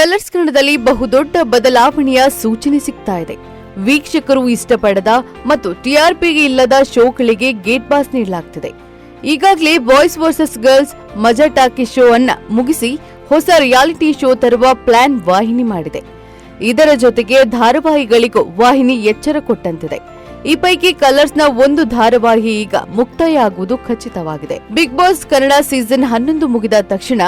Colours ಕನ್ನಡದಲ್ಲಿ ಬಹುದೊಡ್ಡ ಬದಲಾವಣೆಯ ಸೂಚನೆ ಸಿಗ್ತಾ ಇದೆ. ವೀಕ್ಷಕರು ಇಷ್ಟಪಡದ ಮತ್ತು ಟಿಆರ್ಪಿಗೆ ಇಲ್ಲದ ಶೋಗಳಿಗೆ ಗೇಟ್ ಪಾಸ್ ನೀಡಲಾಗ್ತಿದೆ. ಈಗಾಗಲೇ ಬಾಯ್ಸ್ ವರ್ಸಸ್ ಗರ್ಲ್ಸ್ ಮಜಾ ಟಾಕಿ ಶೋ ಅನ್ನ ಮುಗಿಸಿ ಹೊಸ ರಿಯಾಲಿಟಿ ಶೋ ತರುವ ಪ್ಲಾನ್ ವಾಹಿನಿ ಮಾಡಿದೆ. ಇದರ ಜೊತೆಗೆ ಧಾರಾವಾಹಿಗಳಿಗೂ ವಾಹಿನಿ ಎಚ್ಚರ ಕೊಟ್ಟಂತಿದೆ. ಈ ಪೈಕಿ ಕಲರ್ಸ್ನ ಒಂದು ಧಾರಾವಾಹಿ ಈಗ ಮುಕ್ತಾಯ ಆಗುವುದು ಖಚಿತವಾಗಿದೆ. ಬಿಗ್ ಬಾಸ್ ಕನ್ನಡ ಸೀಸನ್ 11 ಮುಗಿದ ತಕ್ಷಣ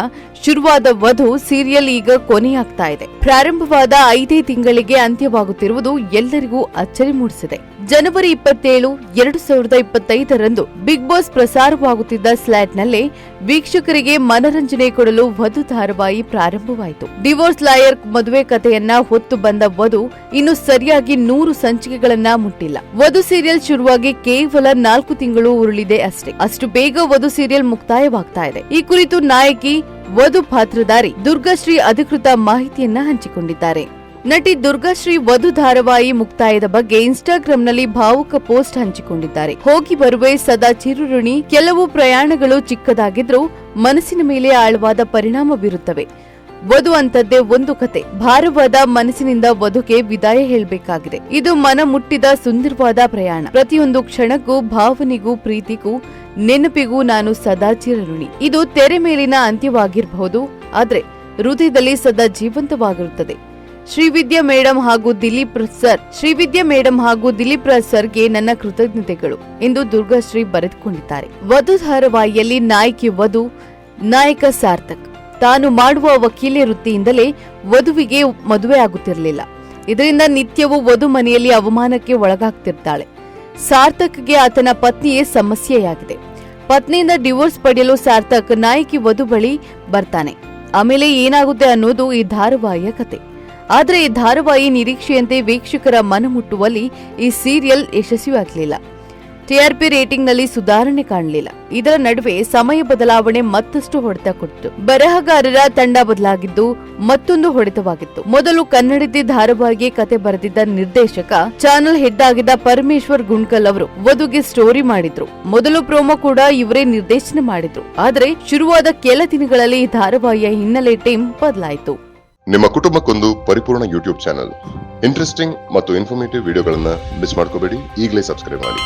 ಶುರುವಾದ ವಧು ಸೀರಿಯಲ್ ಈಗ ಕೊನೆಯಾಗ್ತಾ ಇದೆ. ಪ್ರಾರಂಭವಾದ 5 ತಿಂಗಳಿಗೆ ಅಂತ್ಯವಾಗುತ್ತಿರುವುದು ಎಲ್ಲರಿಗೂ ಅಚ್ಚರಿ ಮೂಡಿಸಿದೆ. ಜನವರಿ 27, 2025ರಂದು ಬಿಗ್ ಬಾಸ್ ಪ್ರಸಾರವಾಗುತ್ತಿದ್ದ ಸ್ಲಾಟ್ನಲ್ಲೇ ವೀಕ್ಷಕರಿಗೆ ಮನರಂಜನೆ ಕೊಡಲು ವಧು ಧಾರಾವಾಹಿ ಪ್ರಾರಂಭವಾಯಿತು. ಡಿವೋರ್ಸ್ ಲಾಯರ್ ಮದುವೆ ಕಥೆಯನ್ನ ಹೊತ್ತು ಬಂದ ವಧು ಇನ್ನು ಸರಿಯಾಗಿ 100 ಸಂಚಿಕೆಗಳನ್ನ ಮುಟ್ಟಿಲ್ಲ. ವಧು ಸೀರಿಯಲ್ ಶುರುವಾಗಿ ಕೇವಲ 4 ತಿಂಗಳು ಉರುಳಿದೆ ಅಷ್ಟೇ. ಅಷ್ಟು ಬೇಗ ವಧು ಸೀರಿಯಲ್ ಮುಕ್ತಾಯವಾಗ್ತಾ ಇದೆ. ಈ ಕುರಿತು ನಾಯಕಿ ವಧು ಪಾತ್ರಧಾರಿ ದುರ್ಗಾಶ್ರೀ ಅಧಿಕೃತ ಮಾಹಿತಿಯನ್ನ ಹಂಚಿಕೊಂಡಿದ್ದಾರೆ. ನಟಿ ದುರ್ಗಾಶ್ರೀ ವಧು ಧಾರಾವಾಹಿ ಮುಕ್ತಾಯದ ಬಗ್ಗೆ ಇನ್ಸ್ಟಾಗ್ರಾಂನಲ್ಲಿ ಭಾವುಕ ಪೋಸ್ಟ್ ಹಂಚಿಕೊಂಡಿದ್ದಾರೆ. ಹೋಗಿ ಬರುವೆ ಸದಾ ಚಿರುಋಣಿ. ಕೆಲವು ಪ್ರಯಾಣಗಳು ಚಿಕ್ಕದಾಗಿದ್ರೂ ಮನಸ್ಸಿನ ಮೇಲೆ ಆಳವಾದ ಪರಿಣಾಮ ಬೀರುತ್ತವೆ. ವಧು ಅಂತದ್ದೇ ಒಂದು ಕತೆ. ಭಾರವಾದ ಮನಸ್ಸಿನಿಂದ ವಧುಗೆ ವಿದಾಯ ಹೇಳಬೇಕಾಗಿದೆ. ಇದು ಮನ ಮುಟ್ಟಿದ ಸುಂದರವಾದ ಪ್ರಯಾಣ. ಪ್ರತಿಯೊಂದು ಕ್ಷಣಕ್ಕೂ, ಭಾವನೆಗೂ, ಪ್ರೀತಿಗೂ, ನೆನಪಿಗೂ ನಾನು ಸದಾ ಚಿರಋಣಿ. ಇದು ತೆರೆ ಮೇಲಿನ ಅಂತ್ಯವಾಗಿರಬಹುದು, ಆದ್ರೆ ಹೃದಯದಲ್ಲಿ ಸದಾ ಜೀವಂತವಾಗಿರುತ್ತದೆ. ಶ್ರೀವಿದ್ಯಾ ಮೇಡಂ ಹಾಗೂ ದಿಲೀಪ್ ಸರ್ಗೆ ನನ್ನ ಕೃತಜ್ಞತೆಗಳು ಎಂದು ದುರ್ಗಾಶ್ರೀ ಬರೆದುಕೊಂಡಿದ್ದಾರೆ. ವಧು ಧಾರಾವಾಹಿಯಲ್ಲಿ ನಾಯಕಿ ವಧು, ನಾಯಕ ಸಾರ್ಥಕ್. ತಾನು ಮಾಡುವ ವಕೀಲೆ ವೃತ್ತಿಯಿಂದಲೇ ವಧುವಿಗೆ ಮದುವೆ ಆಗುತ್ತಿರಲಿಲ್ಲ. ಇದರಿಂದ ನಿತ್ಯವೂ ವಧು ಮನೆಯಲ್ಲಿ ಅವಮಾನಕ್ಕೆ ಒಳಗಾಗ್ತಿರ್ತಾಳೆ. ಸಾರ್ಥಕ್ಗೆ ಆತನ ಪತ್ನಿಯೇ ಸಮಸ್ಯೆಯಾಗಿದೆ. ಪತ್ನಿಯಿಂದ ಡಿವೋರ್ಸ್ ಪಡೆಯಲು ಸಾರ್ಥಕ್ ನಾಯಕಿ ವಧು ಬಳಿ ಬರ್ತಾನೆ. ಆಮೇಲೆ ಏನಾಗುತ್ತೆ ಅನ್ನೋದು ಈ ಧಾರಾವಾಹಿಯ ಕತೆ. ಆದರೆ ಈ ಧಾರಾವಾಹಿ ನಿರೀಕ್ಷೆಯಂತೆ ವೀಕ್ಷಕರ ಮನ ಮುಟ್ಟುವಲ್ಲಿ ಈ ಸೀರಿಯಲ್ ಯಶಸ್ವಿಯಾಗಲಿಲ್ಲ. ಟಿಆರ್ಪಿ ರೇಟಿಂಗ್ನಲ್ಲಿ ಸುಧಾರಣೆ ಕಾಣಲಿಲ್ಲ. ಇದರ ನಡುವೆ ಸಮಯ ಬದಲಾವಣೆ ಮತ್ತಷ್ಟು ಹೊಡೆತ ಕೊಟ್ಟಿತು. ಬರಹಗಾರರ ತಂಡ ಬದಲಾಗಿದ್ದು ಮತ್ತೊಂದು ಹೊಡೆತವಾಗಿತ್ತು. ಮೊದಲು ಕನ್ನಡತಿ ಧಾರಾವಾಹಿಗೆ ಕತೆ ಬರೆದಿದ್ದ ನಿರ್ದೇಶಕ, ಚಾನೆಲ್ ಹೆಡ್ ಆಗಿದ್ದ ಪರಮೇಶ್ವರ್ ಗುಂಡ್ಕಲ್ ಅವರು ವಧುಗೆ ಸ್ಟೋರಿ ಮಾಡಿದ್ರು. ಮೊದಲು ಪ್ರೋಮೋ ಕೂಡ ಇವರೇ ನಿರ್ದೇಶನ ಮಾಡಿದ್ರು. ಆದರೆ ಶುರುವಾದ ಕೆಲ ದಿನಗಳಲ್ಲಿ ಈ ಧಾರಾವಾಹಿಯ ಹಿನ್ನೆಲೆ ಟೀಮ್ ಬದಲಾಯಿತು. ನಿಮ್ಮ ಕುಟುಂಬಕ್ಕೊಂದು ಪರಿಪೂರ್ಣ ಯೂಟ್ಯೂಬ್ ಚಾನೆಲ್. ಇಂಟ್ರೆಸ್ಟಿಂಗ್ ಮತ್ತು ಇನ್ಫಾರ್ಮೇಟಿವ್ ವಿಡಿಯೋಗಳನ್ನ ಮಿಸ್ ಮಾಡ್ಕೋಬೇಡಿ. ಈಗಲೇ ಸಬ್ಸ್ಕ್ರೈಬ್ ಮಾಡಿ.